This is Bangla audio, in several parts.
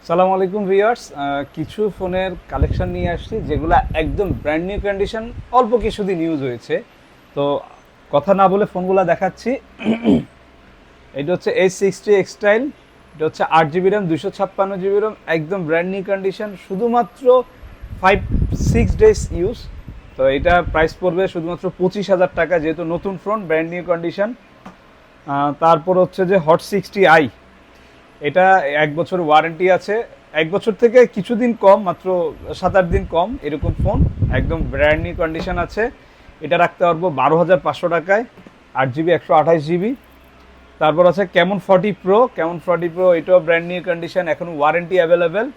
সালামু আলাইকুম ভিউয়ার্স, কিছু ফোনের কালেকশন নিয়ে আসছি যেগুলো একদম ব্র্যান্ড নিউ কন্ডিশন, অল্প কিছুদিন ইউজ হয়েছে। তো কথা না বলে ফোনগুলো দেখাচ্ছি। এটা হচ্ছে A60 এক্সটাইল, এটা হচ্ছে 8 GB র্যাম 256 GB র্যাম, একদম ব্র্যান্ড নিউ কন্ডিশন, শুধুমাত্র 5-6 ডেজ ইউজ। তো এটা প্রাইস পড়বে শুধুমাত্র 25,000 টাকা, যেহেতু নতুন ফোন, ব্র্যান্ড নিউ কন্ডিশন। তারপর হচ্ছে যে Hot 60i, এটা 1 বছর ওয়ারেন্টি আছে, 1 বছর থেকে কিছুদিন কম, মাত্র 7-8 দিন কম এরকম ফোন, একদম ব্র্যান্ড নিউ কন্ডিশন আছে। এটা রাখতে পারবো 12,500 টাকায়, 8 GB 128 GB। তারপর আছে Camon 40 Pro, এটাও ব্র্যান্ড নিউ কন্ডিশন, এখন ওয়ারেন্টি অ্যাভেলেবেল।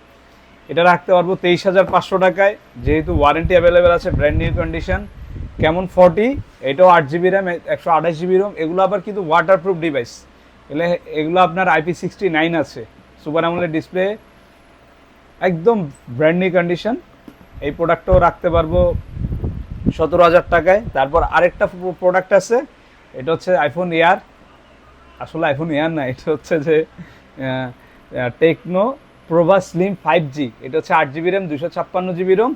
এটা রাখতে পারবো 23,500 টাকায়, যেহেতু ওয়ারেন্টি অ্যাভেলেবেল আছে, ব্র্যান্ড নিউ কন্ডিশন। Camon 40, এটাও 8 GB র্যাম 128 GB রোম। এগুলো আবার কিন্তু ওয়াটারপ্রুফ ডিভাইস, এগুলো আপনার IP69 আছে, সুপার অ্যামোলেড ডিসপ্লে, একদম ব্র্যান্ড নিউ কন্ডিশন। এই প্রোডাক্টটাও রাখতে পারবো 17,000 টাকায়। তারপর আরেকটা প্রোডাক্ট আছে, এটা হচ্ছে আইফোন এয়ার, আসলে আইফোন এয়ার না, এটা হচ্ছে যে টেকনো প্রোভা স্লিম 5G। এটা হচ্ছে 8 GB র্যাম 256 GB রোম,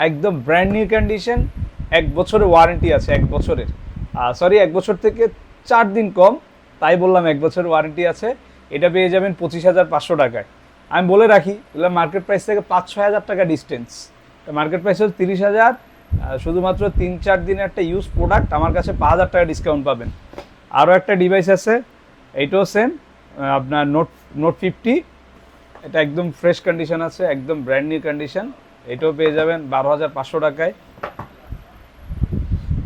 একদম ব্র্যান্ড নিউ কন্ডিশন, 1 বছরের ওয়ারেন্টি আছে, 1 বছরের, সরি 1 বছর থেকে 4 দিন কম, তাই বললাম 1 বছরের ওয়ারেন্টি আছে। এটা পেয়ে যাবেন 25,500 টাকায়। আমি বলে রাখি, এগুলো মার্কেট প্রাইস থেকে 5-6 হাজার টাকা ডিস্টেন্স। মার্কেট প্রাইস হচ্ছে 30,000, শুধুমাত্র 3-4 দিনের একটা ইউজ প্রোডাক্ট, আমার কাছে 5,000 টাকা ডিসকাউন্ট পাবেন। আরও একটা ডিভাইস আছে, এইটাও সেম, আপনার নোট 50, এটা একদম ফ্রেশ কন্ডিশন আছে, একদম ব্র্যান্ড নিউ কন্ডিশন, এটাও পেয়ে যাবেন 12,500 টাকায়।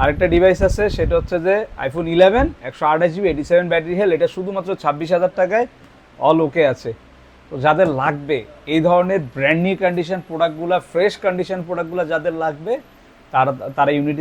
আরেকটা ডিভাইস আছে, সেটা হচ্ছে যে আইফোন 11 128 GB 87 ব্যাটারি হেলথ, এটা শুধুমাত্র 26,000 টাকায়, অল ওকে আছে। তো যাদের লাগবে এই ধরনের ব্র্যান্ড নিউ কন্ডিশন প্রোডাক্টগুলো, ফ্রেশ কন্ডিশন প্রোডাক্টগুলো যাদের লাগবে, তারা ইউনিটি